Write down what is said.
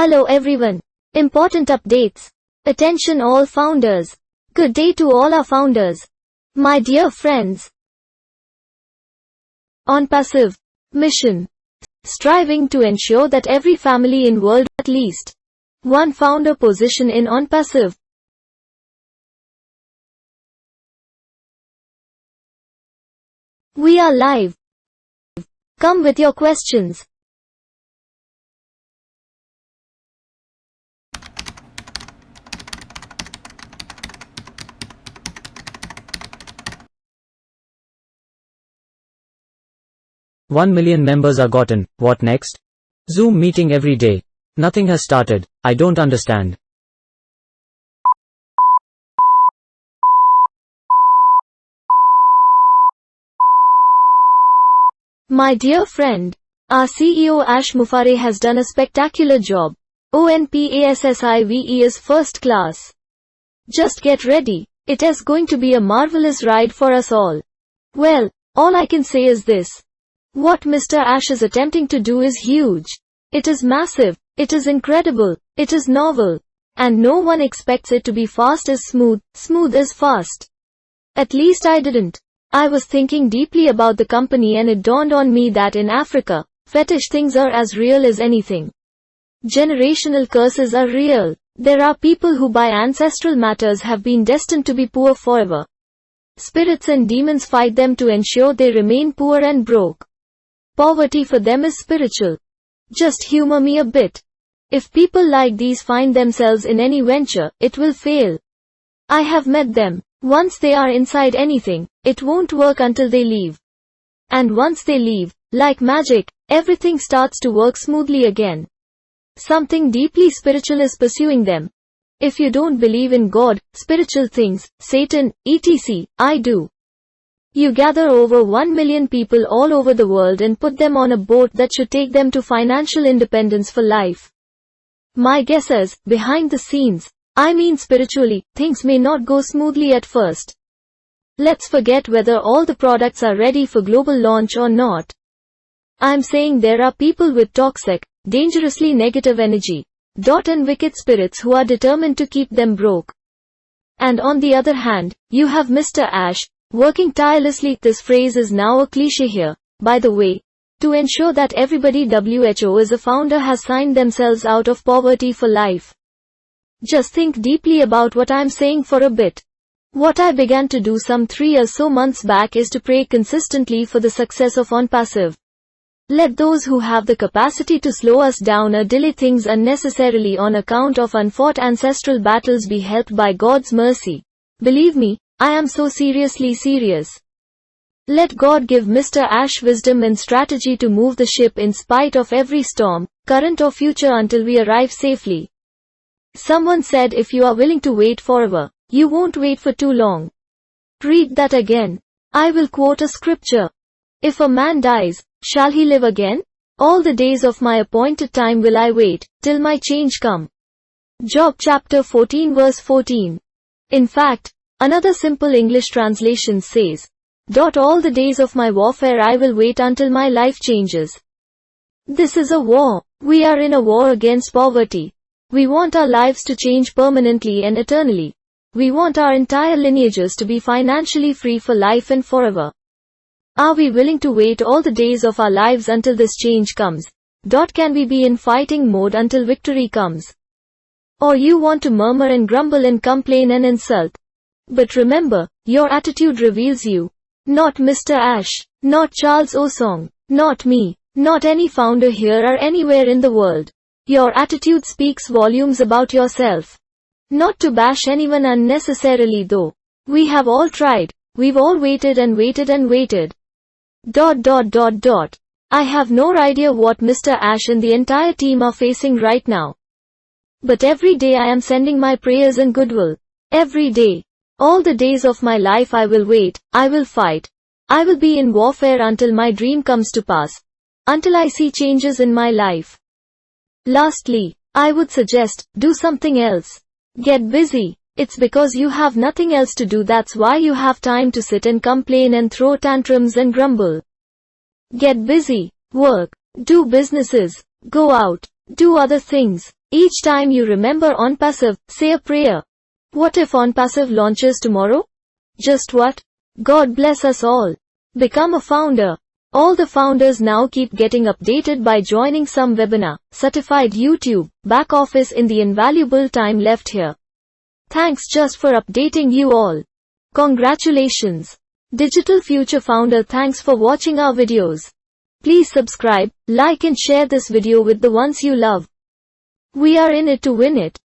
Hello everyone. Important updates. Attention all founders. Good day to all our founders. My dear friends. Onpassive. Mission. Striving to ensure that every family in world at least one founder position in Onpassive. We are live. Come with your questions. One million members are gotten. What next? Zoom meeting every day. Nothing has started. I don't understand. My dear friend, our CEO Ash Mufareh has done a spectacular job. Onpassive is first class. Just get ready. It is going to be a marvelous ride for us all. Well, all I can say is this. What Mr. Ash is attempting to do is huge. It is massive, it is incredible, it is novel. And no one expects it to be fast as smooth as fast. At least I didn't. I was thinking deeply about the company and it dawned on me that in Africa, fetish things are as real as anything. Generational curses are real. There are people who by ancestral matters have been destined to be poor forever. Spirits and demons fight them to ensure they remain poor and broke. Poverty for them is spiritual. Just humor me a bit. If people like these find themselves in any venture, it will fail. I have met them. Once they are inside anything, it won't work until they leave. And once they leave, like magic, everything starts to work smoothly again. Something deeply spiritual is pursuing them. If you don't believe in God, spiritual things, Satan, etc., I do. You gather over 1 million people all over the world and put them on a boat that should take them to financial independence for life. My guess is, behind the scenes, I mean spiritually, things may not go smoothly at first. Let's forget whether all the products are ready for global launch or not. I'm saying there are people with toxic, dangerously negative energy, and wicked spirits who are determined to keep them broke. And on the other hand, you have Mr. Ash, working tirelessly. This phrase is now a cliché here, by the way, to ensure that everybody WHO as a founder has signed themselves out of poverty for life. Just think deeply about what I'm saying for a bit. What I began to do some 3 or so months back is to pray consistently for the success of Onpassive. Let those who have the capacity to slow us down or delay things unnecessarily on account of unfought ancestral battles be helped by God's mercy. Believe me, I am so seriously serious. Let God give Mr. Ash wisdom and strategy to move the ship in spite of every storm, current or future, until we arrive safely. Someone said if you are willing to wait forever, you won't wait for too long. Read that again. I will quote a scripture. If a man dies, shall he live again? All the days of my appointed time will I wait, till my change come. Job chapter 14 verse 14. In fact, another simple English translation says, all the days of my warfare I will wait until my life changes. This is a war. We are in a war against poverty. We want our lives to change permanently and eternally. We want our entire lineages to be financially free for life and forever. Are we willing to wait all the days of our lives until this change comes? Can we be in fighting mode until victory comes? Or you want to murmur and grumble and complain and insult? But remember, your attitude reveals you. Not Mr. Ash, not Charles Osong, not me, not any founder here or anywhere in the world. Your attitude speaks volumes about yourself. Not to bash anyone unnecessarily though. We have all tried. We've all waited and waited and waited. I have no idea what Mr. Ash and the entire team are facing right now. But every day I am sending my prayers and goodwill. Every day. All the days of my life I will wait, I will fight. I will be in warfare until my dream comes to pass. Until I see changes in my life. Lastly, I would suggest, do something else. Get busy. It's because you have nothing else to do that's why you have time to sit and complain and throw tantrums and grumble. Get busy. Work. Do businesses. Go out. Do other things. Each time you remember Onpassive, say a prayer. What if Onpassive launches tomorrow? Just what? God bless us all. Become a founder. All the founders now keep getting updated by joining some webinar, certified YouTube, back office in the invaluable time left here. Thanks just for updating you all. Congratulations. Digital Future Founder, thanks for watching our videos. Please subscribe, like and share this video with the ones you love. We are in it to win it.